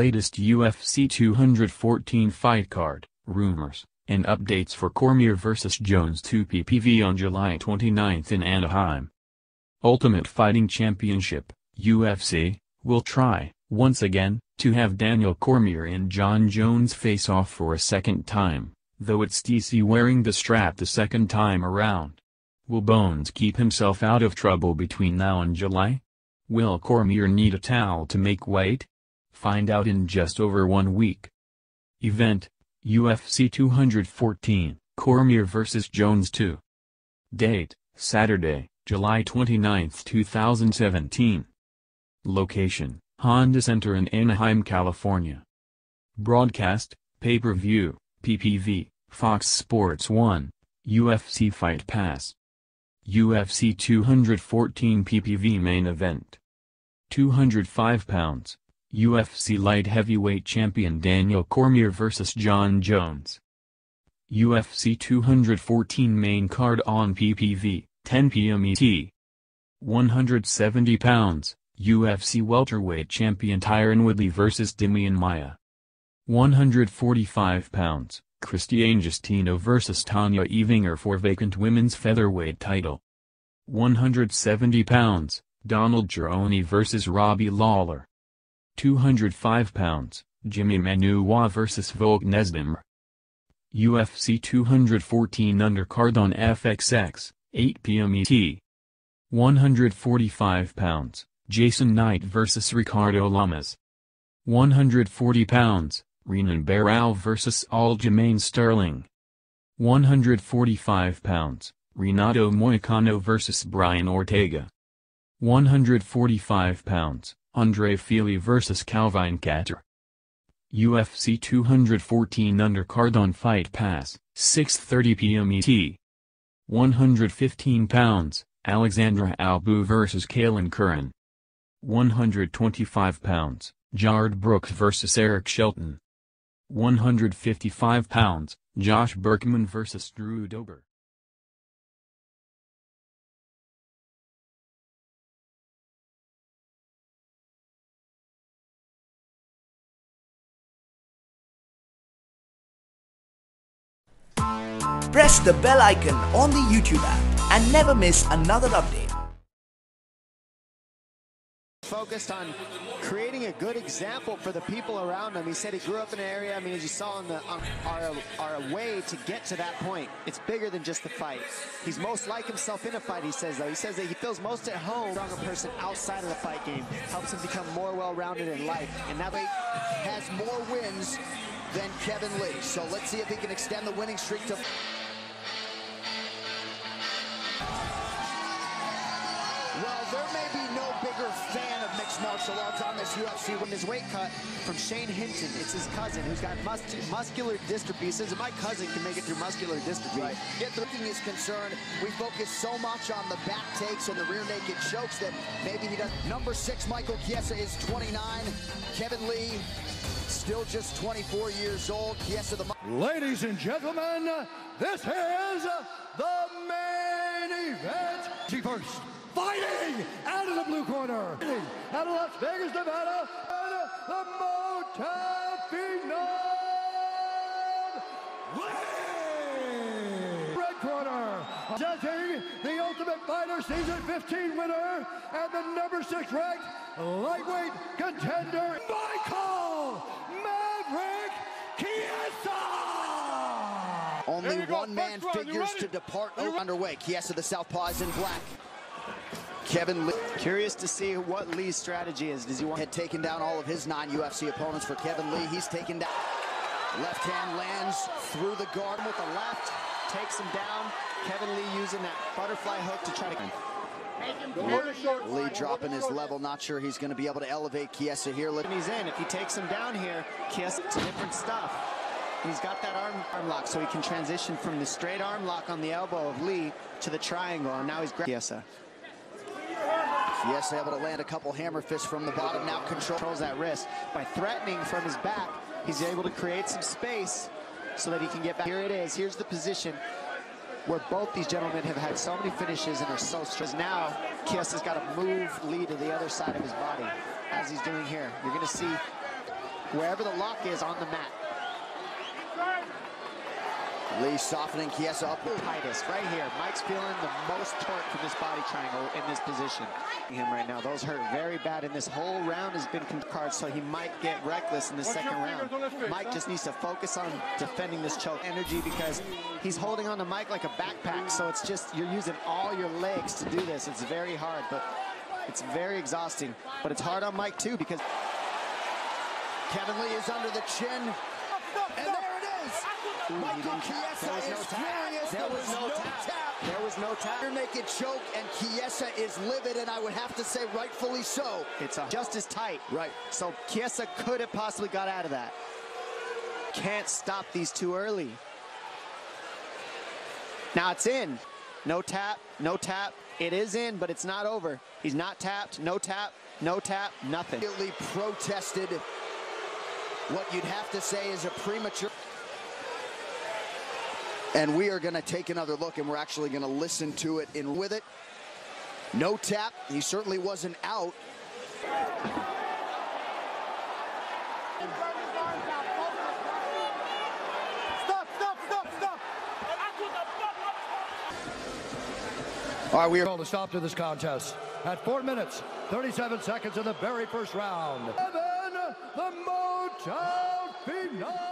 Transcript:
latest UFC 214 fight card, rumors, and updates for Cormier vs. Jones 2 PPV on July 29 in Anaheim. Ultimate Fighting Championship, UFC, will try, once again, to have Daniel Cormier and Jon Jones face off for a second time, though it's DC wearing the strap the second time around. Will Bones keep himself out of trouble between now and July? Will Cormier need a towel to make weight? Find out in just over 1 week. Event, UFC 214, Cormier vs. Jones 2. Date, Saturday, July 29, 2017. Location, Honda Center in Anaheim, California. Broadcast, pay-per-view, PPV, Fox Sports 1, UFC Fight Pass. UFC 214 PPV Main Event. 205 pounds, UFC Light Heavyweight Champion Daniel Cormier vs. Jon Jones. UFC 214 Main Card on PPV, 10 p.m. ET. 170 pounds, UFC Welterweight Champion Tyron Woodley vs. Demian Maia. 145 pounds, Christiane Justino vs. Tanya Evinger for vacant women's featherweight title. 170 pounds, Donald Cerrone vs. Robbie Lawler. 205 pounds, Jimmy Manuwa vs. Volk Nesdemir. UFC 214 undercard on FXX, 8 p.m. ET. 145 pounds, Jason Knight vs. Ricardo Lamas. 140 pounds, Renan Barão vs. Aljamain Sterling. 145 pounds, Renato Moicano vs. Brian Ortega. 145 pounds, Andre Fili vs. Calvin Kattar. UFC 214 undercard on Fight Pass, 6:30 p.m. ET. 115 pounds, Alexandra Albu vs. Kailin Curran. 125 pounds, Jared Brooks vs. Eric Shelton. 155 pounds, Josh Berkman vs. Drew Dober. Press the bell icon on the YouTube app and never miss another update. Focused on creating a good example for the people around him. He said he grew up in an area, I mean, as you saw on our way to get to that point. It's bigger than just the fight. He's most like himself in a fight, he says, though. He says that he feels most at home. Stronger person outside of the fight game helps him become more well-rounded in life. And that way has more wins than Kevin Lee. So let's see if he can extend the winning streak to... Well, there may be no bigger fan of mixed martial arts on this UFC. When his weight cut from Shane Hinton, it's his cousin who's got muscular dystrophy. He says my cousin can make it through muscular dystrophy. Right. Yet the looking is concerned. We focus so much on the back takes and the rear naked chokes that maybe he doesn't. Number 6, Michael Chiesa is 29. Kevin Lee, still just 24 years old. Chiesa the... Ladies and gentlemen, this is the main event. First, fighting out of the blue corner, out of Las Vegas, Nevada, the Modafinil Lee. Red corner, presenting the Ultimate Fighter Season 15 winner and the number 6 ranked lightweight contender, Michael Maverick Chiesa. Only one man figures to depart underway. Chiesa the southpaw is in black. Kevin Lee. Curious to see what Lee's strategy is. Does he want... Had taken down all of his non-UFC opponents. For Kevin Lee, he's taken down. Left hand lands through the guard with the left, takes him down. Kevin Lee using that butterfly hook to try to... Lee dropping his level. Not sure he's going to be able to elevate Chiesa here. He's in. If he takes him down here, Chiesa, it's different stuff. He's got that arm lock, so he can transition from the straight arm lock on the elbow of Lee to the triangle, and now he's grabbing Chiesa. Chiesa able to land a couple hammer fists from the bottom. Now controls that wrist. By threatening from his back, he's able to create some space so that he can get back. Here it is. Here's the position where both these gentlemen have had so many finishes and are so strong. Now, Chiesa's got to move Lee to the other side of his body, as he's doing here. You're going to see wherever the lock is on the mat. Lee softening Chiesa up. Titus right here. Mike's feeling the most torque from this body triangle in this position. Him right now. Those hurt very bad, and this whole round has been cards, so he might get reckless in the second round. Mike just needs to focus on defending this choke energy because he's holding on to Mike like a backpack, so it's just you're using all your legs to do this. It's very hard, but it's very exhausting. But it's hard on Mike too because Kevin Lee is under the chin. And there it is. Michael Chiesa is furious. There was no tap. There was no tap. Rear naked choke, and Chiesa is livid, and I would have to say rightfully so. It's just as tight. Right. So Chiesa could have possibly got out of that. Can't stop these too early. Now it's in. No tap, no tap. It is in, but it's not over. He's not tapped. No tap, no tap, nothing. Immediately protested what you'd have to say is a premature. And we are going to take another look, and we're actually going to listen to it in with it. No tap. He certainly wasn't out. Stop. All right, we are Called a stop to this contest at 4 minutes, 37 seconds in the very first round. The Motown Phenom.